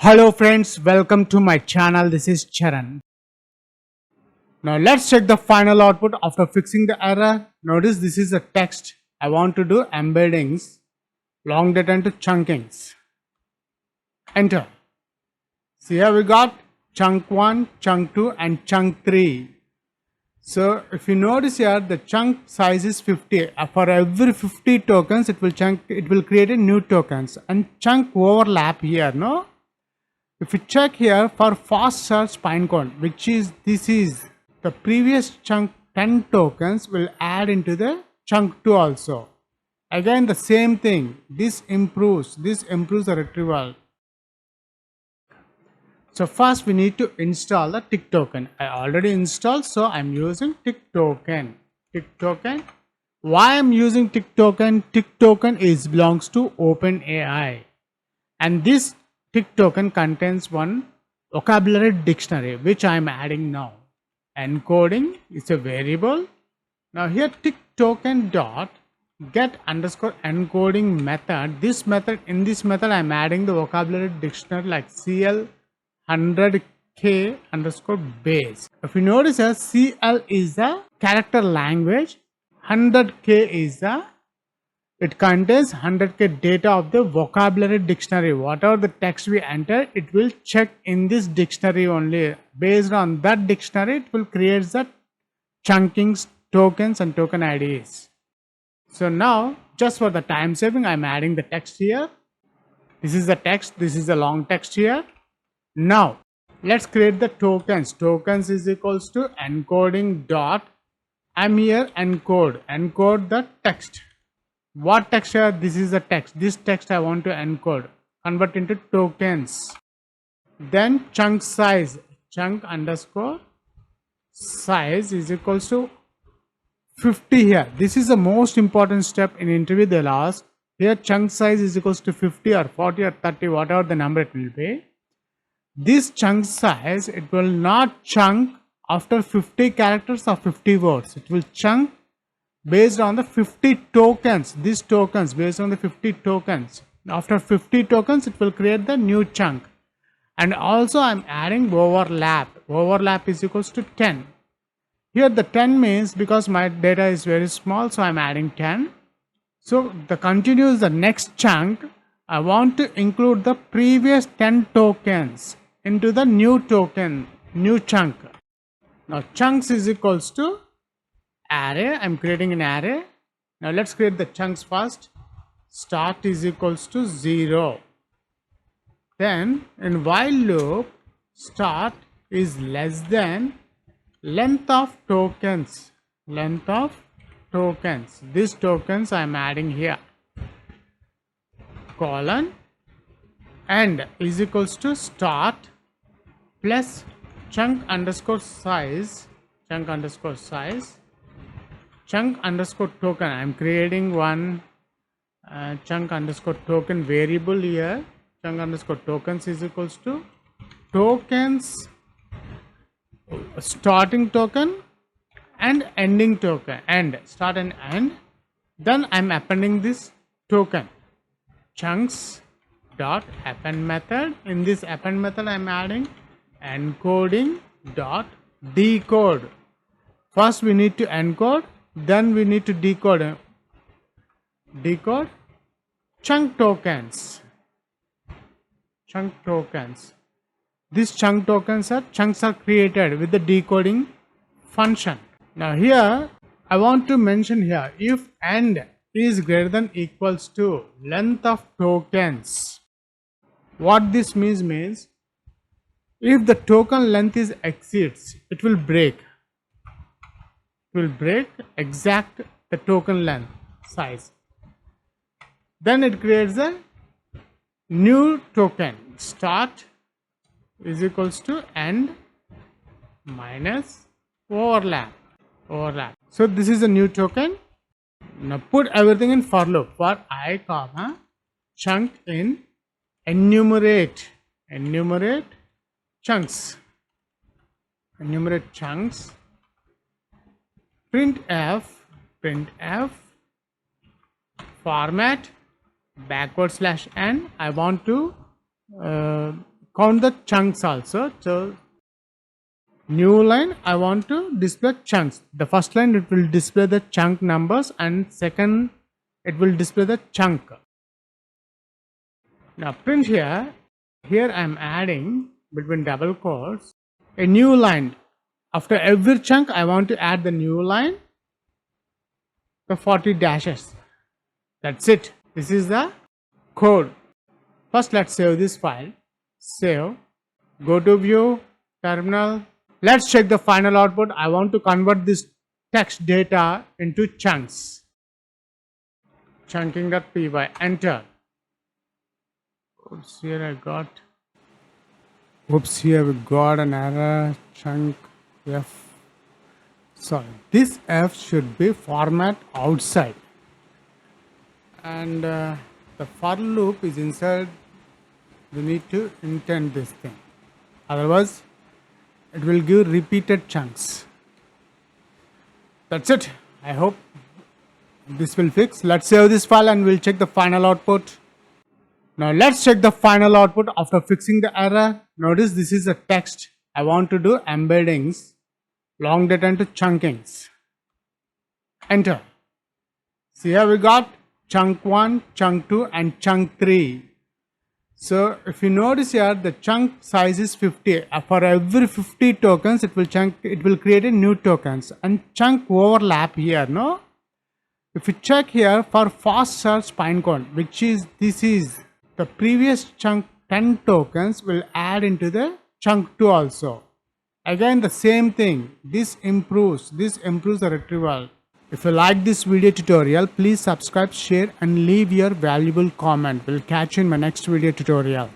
Hello friends, welcome to my channel. This is Charan. Now let's check the final output after fixing the error. Notice this is a text. I want to do embeddings, long data into chunkings. Enter. See here we got chunk 1, chunk 2 and chunk 3. So if you notice here the chunk size is 50. For every 50 tokens it will create a new tokens and chunk overlap here, no? If you check here for fast search Pinecone, this is the previous chunk 10 tokens will add into the chunk 2 also. Again the same thing, this improves the retrieval. So first we need to install the tick token. I already installed, so I'm using tick token. Why I'm using tick token? Tick token belongs to OpenAI, and this tick token contains one vocabulary dictionary which I am adding now. Encoding is a variable. Now here tick token dot get underscore encoding method. In this method I am adding the vocabulary dictionary like CL 100k underscore base. If you notice here, CL is the character language, 100k is it contains 100k data of the vocabulary dictionary. Whatever the text we enter, it will check in this dictionary only. Based on that dictionary, it will create the chunkings, tokens and token IDs. So now, just for the time saving, I am adding the text here. This is the text, this is the long text here. Now, let's create the tokens. Tokens is equals to encoding dot. I'm here encode the text. What text here? This is the text. This text I want to encode, convert into tokens. Then chunk size, chunk underscore size is equals to 50 here. This is the most important step in interview. They'll ask here chunk size is equals to 50 or 40 or 30, whatever the number it will be. This chunk size, it will not chunk after 50 characters or 50 words. It will chunk based on the 50 tokens. These tokens based on the 50 tokens. After 50 tokens, it will create the new chunk. And also I am adding overlap. Overlap is equals to 10. Here the 10 means because my data is very small, so I am adding 10. So the continues the next chunk. I want to include the previous 10 tokens into the new chunk. Now chunks is equals to array. I'm creating an array. Now let's create the chunks first. Start is equals to 0. Then in while loop, start is less than length of tokens. These tokens I'm adding here. Colon and is equals to start plus chunk underscore token. I'm creating one chunk underscore token variable here. Chunk underscore tokens is equals to tokens starting token and ending token, start and end. Then I'm appending this token chunks dot append method. In this append method I'm adding encoding dot decode. First we need to encode, then we need to decode chunk tokens. These chunks are created with the decoding function. Now here I want to mention here, if end is greater than equals to length of tokens. What this means if the token length is exceeds, it will break. Exact the token length size. Then it creates a new token. Start is equals to end minus overlap. So this is a new token. Now put everything in for loop. For I comma chunk in enumerate chunks. Printf format /n. I want to count the chunks also. So new line, I want to display chunks. The first line it will display the chunk numbers, and second it will display the chunk. Now print here. Here I am adding between double quotes a new line. After every chunk I want to add the new line, the 40 dashes. That's it. This is the code. First let's save this file. Save. Go to view, terminal. Let's check the final output. I want to convert this text data into chunks. Chunking.py. Enter. Oops, here I got. Oops, here we got an error. Chunk F. Sorry, this F should be format outside, and the for loop is inside. We need to indent this thing, otherwise it will give repeated chunks. That's it. I hope this will fix. Let's save this file and we'll check the final output. Now let's check the final output after fixing the error. Notice this is a text. I want to do embeddings, long data into chunkings. Enter. See here we got chunk 1, chunk 2 and chunk 3. So if you notice here, the chunk size is 50. For every 50 tokens it will create a new tokens, and chunk overlap here, no? If you check here for fast search Pinecone, this is the previous chunk 10 tokens will add into the chunk 2 also. Again the same thing. This improves the retrieval. If you like this video tutorial, please subscribe, share and leave your valuable comment. We'll catch you in my next video tutorial.